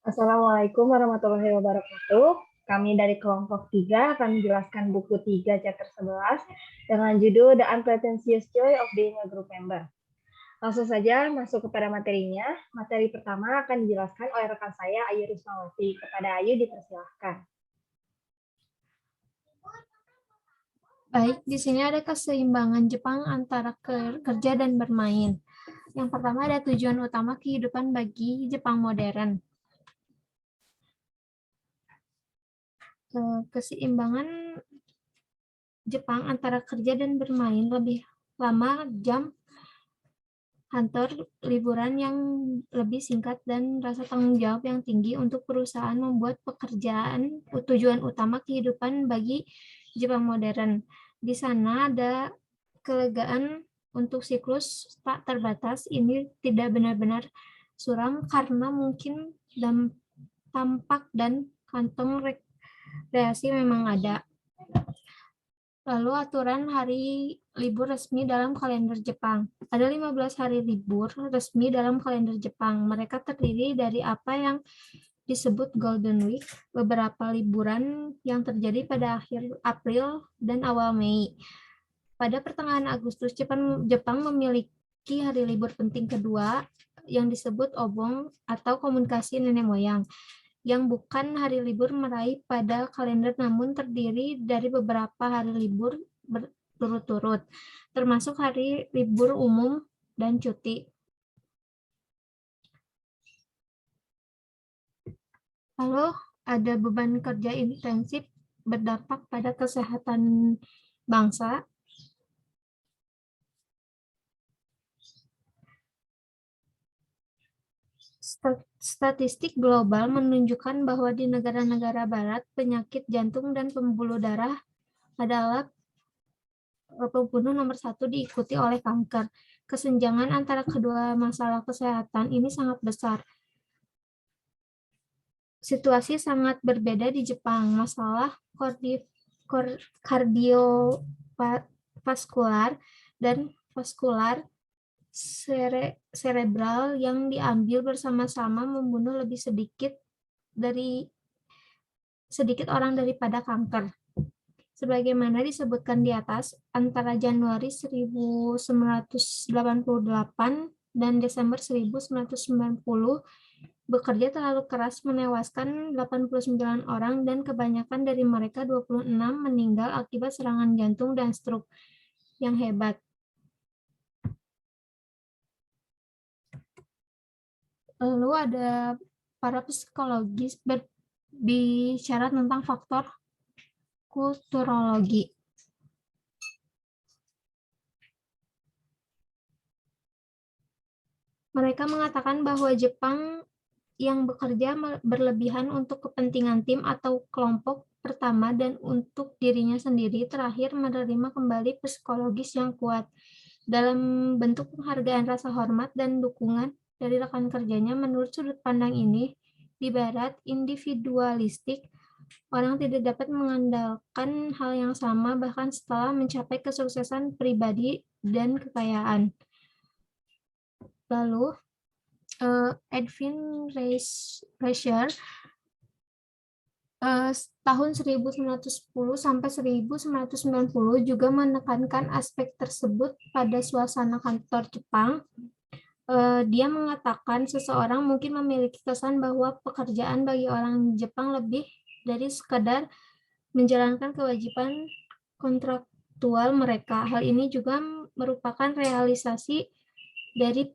Assalamualaikum warahmatullahi wabarakatuh. Kami dari kelompok 3 akan menjelaskan buku 3 chapter 11 dengan judul The Unpretentious Joy of Being a Group Member. Langsung saja masuk kepada materinya. Materi pertama akan dijelaskan oleh rekan saya, Ayu Rismawati. Kepada Ayu dipersilahkan. Baik, di sini ada keseimbangan Jepang antara kerja dan bermain. Yang pertama ada tujuan utama kehidupan bagi Jepang modern. Keseimbangan Jepang antara kerja dan bermain, lebih lama jam kantor, liburan yang lebih singkat, dan rasa tanggung jawab yang tinggi untuk perusahaan membuat pekerjaan tujuan utama kehidupan bagi Jepang modern. Di sana ada kelegaan untuk siklus tak terbatas. Ini tidak benar-benar suram karena mungkin tampak dan kantong rekreasi memang ada. Lalu aturan hari libur resmi dalam kalender Jepang. Ada 15 hari libur resmi dalam kalender Jepang. Mereka terdiri dari apa yang disebut Golden Week, beberapa liburan yang terjadi pada akhir April dan awal Mei. Pada pertengahan Agustus, Jepang memiliki hari libur penting kedua yang disebut Obon atau komunikasi nenek moyang, yang bukan hari libur meraih pada kalender namun terdiri dari beberapa hari libur berturut-turut, termasuk hari libur umum dan cuti. Lalu ada beban kerja intensif berdampak pada kesehatan bangsa. Statistik global menunjukkan bahwa di negara-negara barat, penyakit jantung dan pembuluh darah adalah pembunuh nomor 1 diikuti oleh kanker. Kesenjangan antara kedua masalah kesehatan ini sangat besar. Situasi sangat berbeda di Jepang. Masalah kardiovaskular dan vaskular cerebral yang diambil bersama-sama membunuh lebih sedikit orang daripada kanker. Sebagaimana disebutkan di atas, antara Januari 1988 dan Desember 1990, bekerja terlalu keras menewaskan 89 orang dan kebanyakan dari mereka 26 meninggal akibat serangan jantung dan stroke yang hebat. Lalu ada para psikologis berbicara tentang faktor kulturologi. Mereka mengatakan bahwa Jepang yang bekerja berlebihan untuk kepentingan tim atau kelompok pertama dan untuk dirinya sendiri, terakhir menerima kembali psikologis yang kuat dalam bentuk penghargaan, rasa hormat, dan dukungan dari rekan kerjanya. Menurut sudut pandang ini, di barat individualistik, orang tidak dapat mengandalkan hal yang sama bahkan setelah mencapai kesuksesan pribadi dan kekayaan. Lalu, Edwin Reicher tahun 1910 sampai 1990 juga menekankan aspek tersebut pada suasana kantor Jepang. Dia mengatakan seseorang mungkin memiliki kesan bahwa pekerjaan bagi orang Jepang lebih dari sekadar menjalankan kewajiban kontraktual mereka. Hal ini juga merupakan realisasi dari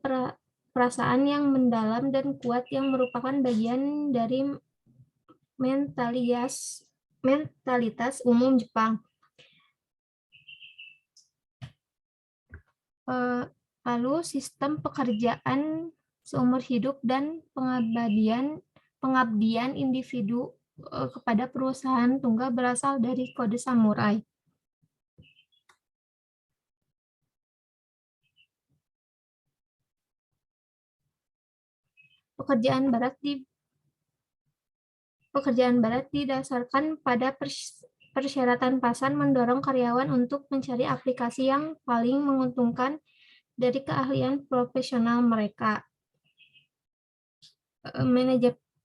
perasaan yang mendalam dan kuat yang merupakan bagian dari mentalitas umum Jepang. Lalu sistem pekerjaan seumur hidup dan pengabdian individu kepada perusahaan tunggal berasal dari kode samurai. Pekerjaan barat didasarkan pada persyaratan pasar mendorong karyawan untuk mencari aplikasi yang paling menguntungkan dari keahlian profesional mereka.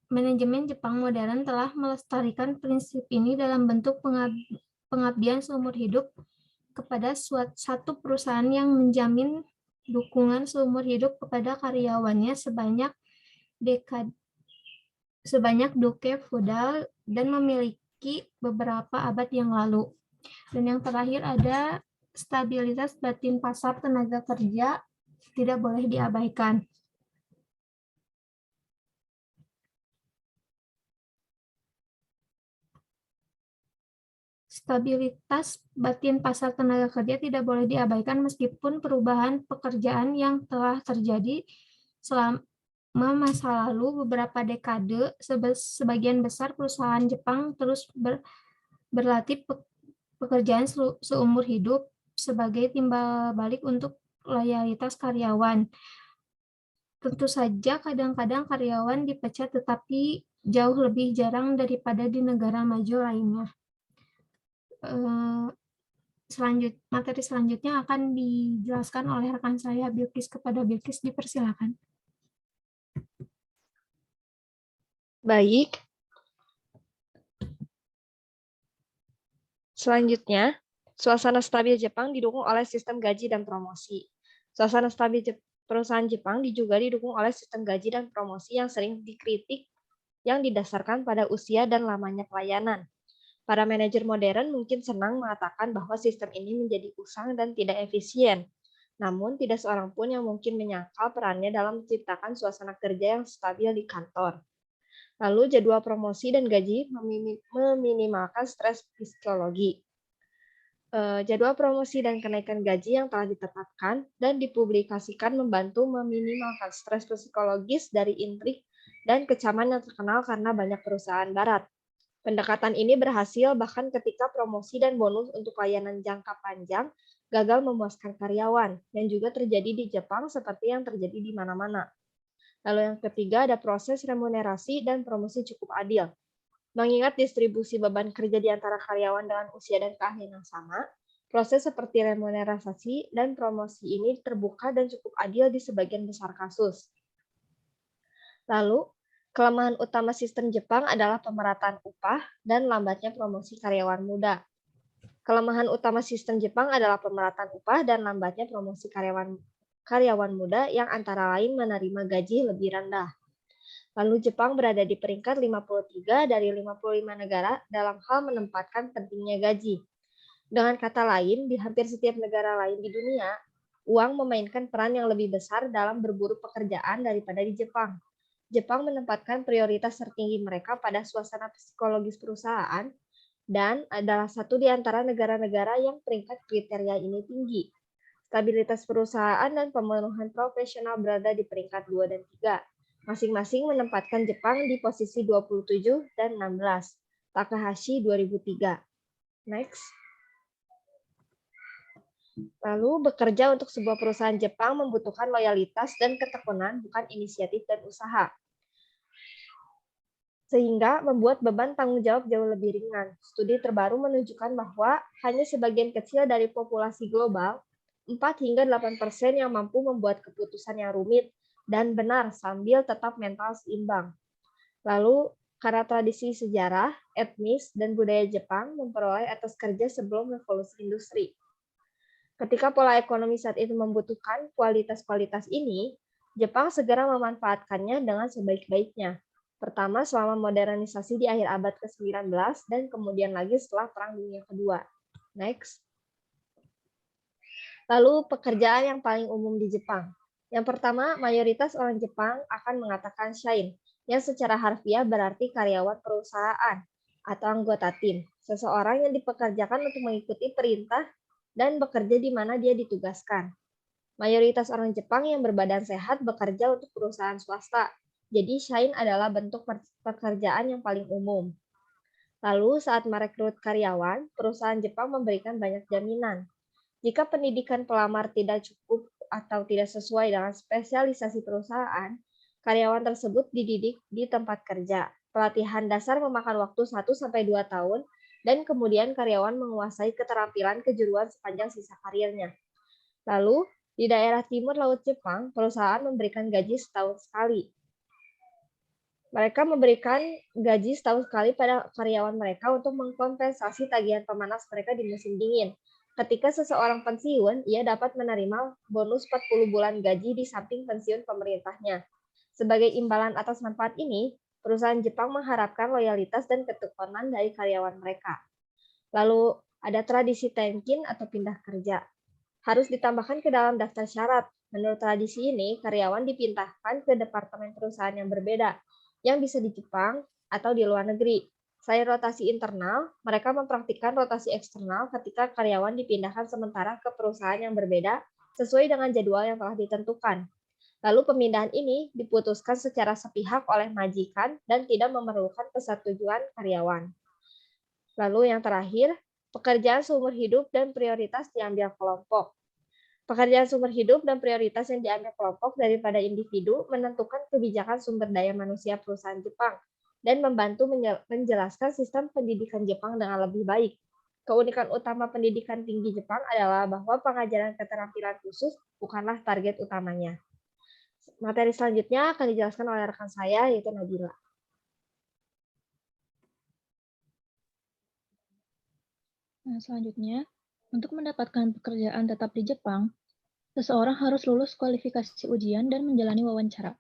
Manajemen Jepang modern telah melestarikan prinsip ini dalam bentuk pengabdian seumur hidup kepada satu perusahaan yang menjamin dukungan seumur hidup kepada karyawannya sebanyak decade feudal dan memiliki beberapa abad yang lalu. Dan yang terakhir ada stabilitas batin pasar tenaga kerja tidak boleh diabaikan. Stabilitas batin pasar tenaga kerja tidak boleh diabaikan meskipun perubahan pekerjaan yang telah terjadi selama masa lalu beberapa dekade. Sebagian besar perusahaan Jepang terus berlatih pekerjaan seumur hidup sebagai timbal balik untuk loyalitas karyawan. Tentu saja kadang-kadang karyawan dipecat, tetapi jauh lebih jarang daripada di negara maju lainnya. Materi selanjutnya akan dijelaskan oleh rekan saya Bilkis. Kepada Bilkis, dipersilakan. Baik. Selanjutnya, suasana stabil Jepang didukung oleh sistem gaji dan promosi. Suasana stabil perusahaan Jepang juga didukung oleh sistem gaji dan promosi yang sering dikritik yang didasarkan pada usia dan lamanya pelayanan. Para manajer modern mungkin senang mengatakan bahwa sistem ini menjadi usang dan tidak efisien. Namun, tidak seorang pun yang mungkin menyangkal perannya dalam menciptakan suasana kerja yang stabil di kantor. Lalu, jadwal promosi dan gaji meminimalkan stres psikologi. Jadwal promosi dan kenaikan gaji yang telah ditetapkan dan dipublikasikan membantu meminimalkan stres psikologis dari intrik dan kecaman yang terkenal karena banyak perusahaan barat. Pendekatan ini berhasil bahkan ketika promosi dan bonus untuk layanan jangka panjang gagal memuaskan karyawan, yang juga terjadi di Jepang seperti yang terjadi di mana-mana. Lalu yang ketiga ada proses remunerasi dan promosi cukup adil. Mengingat distribusi beban kerja di antara karyawan dengan usia dan keahlian yang sama, proses seperti remunerasi dan promosi ini terbuka dan cukup adil di sebagian besar kasus. Lalu, kelemahan utama sistem Jepang adalah pemerataan upah dan lambatnya promosi karyawan muda. Kelemahan utama sistem Jepang adalah pemerataan upah dan lambatnya promosi karyawan muda yang antara lain menerima gaji lebih rendah. Lalu Jepang berada di peringkat 53 dari 55 negara dalam hal menempatkan pentingnya gaji. Dengan kata lain, di hampir setiap negara lain di dunia, uang memainkan peran yang lebih besar dalam berburu pekerjaan daripada di Jepang. Jepang menempatkan prioritas tertinggi mereka pada suasana psikologis perusahaan dan adalah satu di antara negara-negara yang peringkat kriteria ini tinggi. Stabilitas perusahaan dan pemenuhan profesional berada di peringkat 2 dan 3. Masing-masing menempatkan Jepang di posisi 27 dan 16. Takahashi 2003. Next. Lalu, bekerja untuk sebuah perusahaan Jepang membutuhkan loyalitas dan ketekunan, bukan inisiatif dan usaha. Sehingga membuat beban tanggung jawab jauh lebih ringan. Studi terbaru menunjukkan bahwa hanya sebagian kecil dari populasi global, 4 hingga 8% yang mampu membuat keputusan yang rumit dan benar sambil tetap mental seimbang. Lalu, karena tradisi sejarah, etnis, dan budaya Jepang memperoleh etos kerja sebelum revolusi industri. Ketika pola ekonomi saat itu membutuhkan kualitas-kualitas ini, Jepang segera memanfaatkannya dengan sebaik-baiknya. Pertama, selama modernisasi di akhir abad ke-19 dan kemudian lagi setelah Perang Dunia Kedua. Next. Lalu, pekerjaan yang paling umum di Jepang. Yang pertama, mayoritas orang Jepang akan mengatakan shain, yang secara harfiah berarti karyawan perusahaan atau anggota tim. Seseorang yang dipekerjakan untuk mengikuti perintah dan bekerja di mana dia ditugaskan. Mayoritas orang Jepang yang berbadan sehat bekerja untuk perusahaan swasta. Jadi, shain adalah bentuk pekerjaan yang paling umum. Lalu, saat merekrut karyawan, perusahaan Jepang memberikan banyak jaminan. Jika pendidikan pelamar tidak cukup atau tidak sesuai dengan spesialisasi perusahaan, karyawan tersebut dididik di tempat kerja. Pelatihan dasar memakan waktu 1-2 tahun, dan kemudian karyawan menguasai keterampilan kejuruan sepanjang sisa karirnya. Lalu, di daerah timur laut Jepang, perusahaan memberikan gaji setahun sekali. Mereka memberikan gaji setahun sekali pada karyawan mereka untuk mengkompensasi tagihan pemanas mereka di musim dingin. Ketika seseorang pensiun, ia dapat menerima bonus 40 bulan gaji di samping pensiun pemerintahnya. Sebagai imbalan atas manfaat ini, perusahaan Jepang mengharapkan loyalitas dan ketekunan dari karyawan mereka. Lalu ada tradisi tenkin atau pindah kerja. Harus ditambahkan ke dalam daftar syarat. Menurut tradisi ini, karyawan dipindahkan ke departemen perusahaan yang berbeda, yang bisa di Jepang atau di luar negeri. Selain rotasi internal, mereka mempraktikkan rotasi eksternal ketika karyawan dipindahkan sementara ke perusahaan yang berbeda sesuai dengan jadwal yang telah ditentukan. Lalu pemindahan ini diputuskan secara sepihak oleh majikan dan tidak memerlukan persetujuan karyawan. Lalu yang terakhir, pekerjaan seumur hidup dan prioritas diambil kelompok. Pekerjaan sumber hidup dan prioritas yang diambil kelompok daripada individu menentukan kebijakan sumber daya manusia perusahaan Jepang dan membantu menjelaskan sistem pendidikan Jepang dengan lebih baik. Keunikan utama pendidikan tinggi Jepang adalah bahwa pengajaran keterampilan khusus bukanlah target utamanya. Materi selanjutnya akan dijelaskan oleh rekan saya, yaitu Nabila. Nah, selanjutnya, untuk mendapatkan pekerjaan tetap di Jepang, seseorang harus lulus kualifikasi ujian dan menjalani wawancara.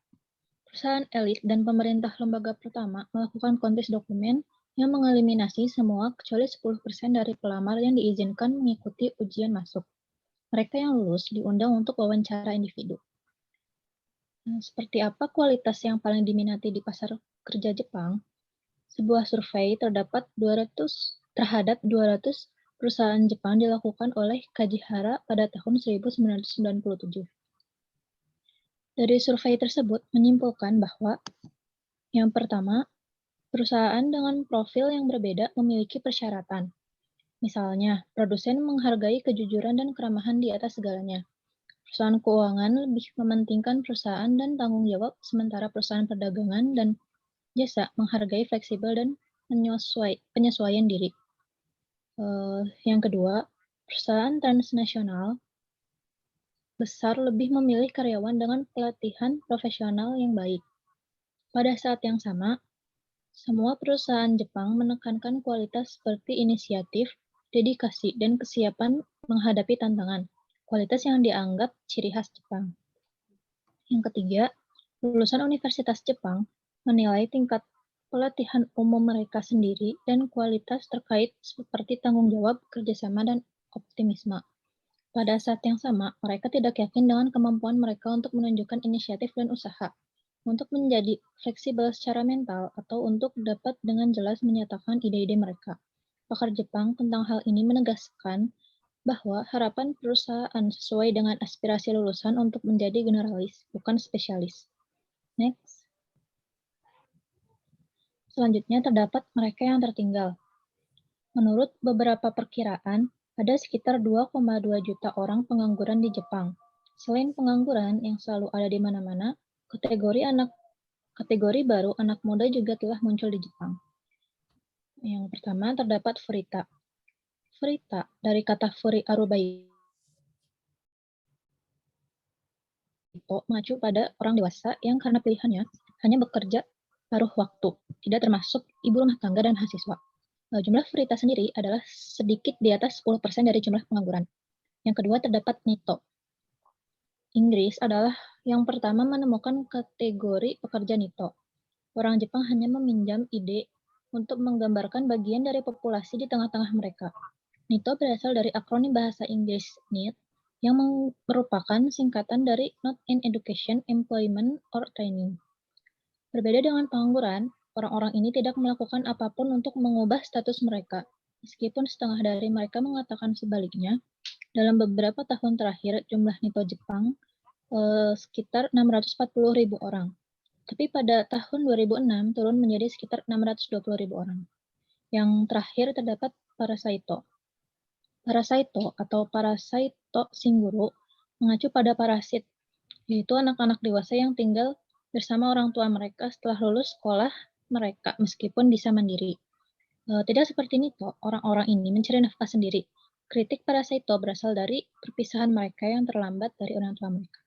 Perusahaan elit dan pemerintah lembaga pertama melakukan kontes dokumen yang mengeliminasi semua kecuali 10% dari pelamar yang diizinkan mengikuti ujian masuk. Mereka yang lulus diundang untuk wawancara individu. Nah, seperti apa kualitas yang paling diminati di pasar kerja Jepang? Sebuah survei terhadap 200 perusahaan Jepang dilakukan oleh Kajihara pada tahun 1997. Dari survei tersebut menyimpulkan bahwa yang pertama, perusahaan dengan profil yang berbeda memiliki persyaratan. Misalnya, produsen menghargai kejujuran dan keramahan di atas segalanya. Perusahaan keuangan lebih mementingkan perusahaan dan tanggung jawab, sementara perusahaan perdagangan dan jasa menghargai fleksibel dan penyesuaian diri. Yang kedua, perusahaan transnasional besar lebih memilih karyawan dengan pelatihan profesional yang baik. Pada saat yang sama, semua perusahaan Jepang menekankan kualitas seperti inisiatif, dedikasi, dan kesiapan menghadapi tantangan, kualitas yang dianggap ciri khas Jepang. Yang ketiga, lulusan Universitas Jepang menilai tingkat pelatihan umum mereka sendiri dan kualitas terkait seperti tanggung jawab, kerjasama, dan optimisme. Pada saat yang sama, mereka tidak yakin dengan kemampuan mereka untuk menunjukkan inisiatif dan usaha, untuk menjadi fleksibel secara mental, atau untuk dapat dengan jelas menyatakan ide-ide mereka. Pakar Jepang tentang hal ini menegaskan bahwa harapan perusahaan sesuai dengan aspirasi lulusan untuk menjadi generalis, bukan spesialis. Next. Selanjutnya terdapat mereka yang tertinggal. Menurut beberapa perkiraan, ada sekitar 2,2 juta orang pengangguran di Jepang. Selain pengangguran yang selalu ada di mana-mana, kategori baru anak muda juga telah muncul di Jepang. Yang pertama terdapat furita. Furita dari kata furi arubai itu mengacu pada orang dewasa yang karena pilihannya hanya bekerja paruh waktu, tidak termasuk ibu rumah tangga dan mahasiswa. Jumlah furita sendiri adalah sedikit di atas 10% dari jumlah pengangguran. Yang kedua terdapat nito. Inggris adalah yang pertama menemukan kategori pekerja nito. Orang Jepang hanya meminjam ide untuk menggambarkan bagian dari populasi di tengah-tengah mereka. Nito berasal dari akronim bahasa Inggris NEET, yang merupakan singkatan dari Not in Education, Employment, or Training. Berbeda dengan pengangguran, orang-orang ini tidak melakukan apapun untuk mengubah status mereka. Meskipun setengah dari mereka mengatakan sebaliknya, dalam beberapa tahun terakhir jumlah nito Jepang sekitar 640.000 orang. Tapi pada tahun 2006 turun menjadi sekitar 620.000 orang. Yang terakhir terdapat Parasaito. Parasaito atau Parasaito Shingguru mengacu pada parasit, yaitu anak-anak dewasa yang tinggal bersama orang tua mereka setelah lulus sekolah mereka meskipun bisa mandiri. Tidak seperti Nito, orang-orang ini mencari nafkah sendiri. Kritik Parasaito berasal dari perpisahan mereka yang terlambat dari orang tua mereka.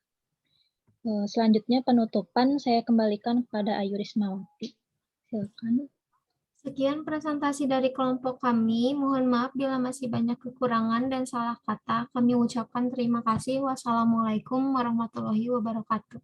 Selanjutnya penutupan saya kembalikan kepada Ayu Rismawati. Silakan. Sekian presentasi dari kelompok kami. Mohon maaf bila masih banyak kekurangan dan salah kata. Kami ucapkan terima kasih. Wassalamualaikum warahmatullahi wabarakatuh.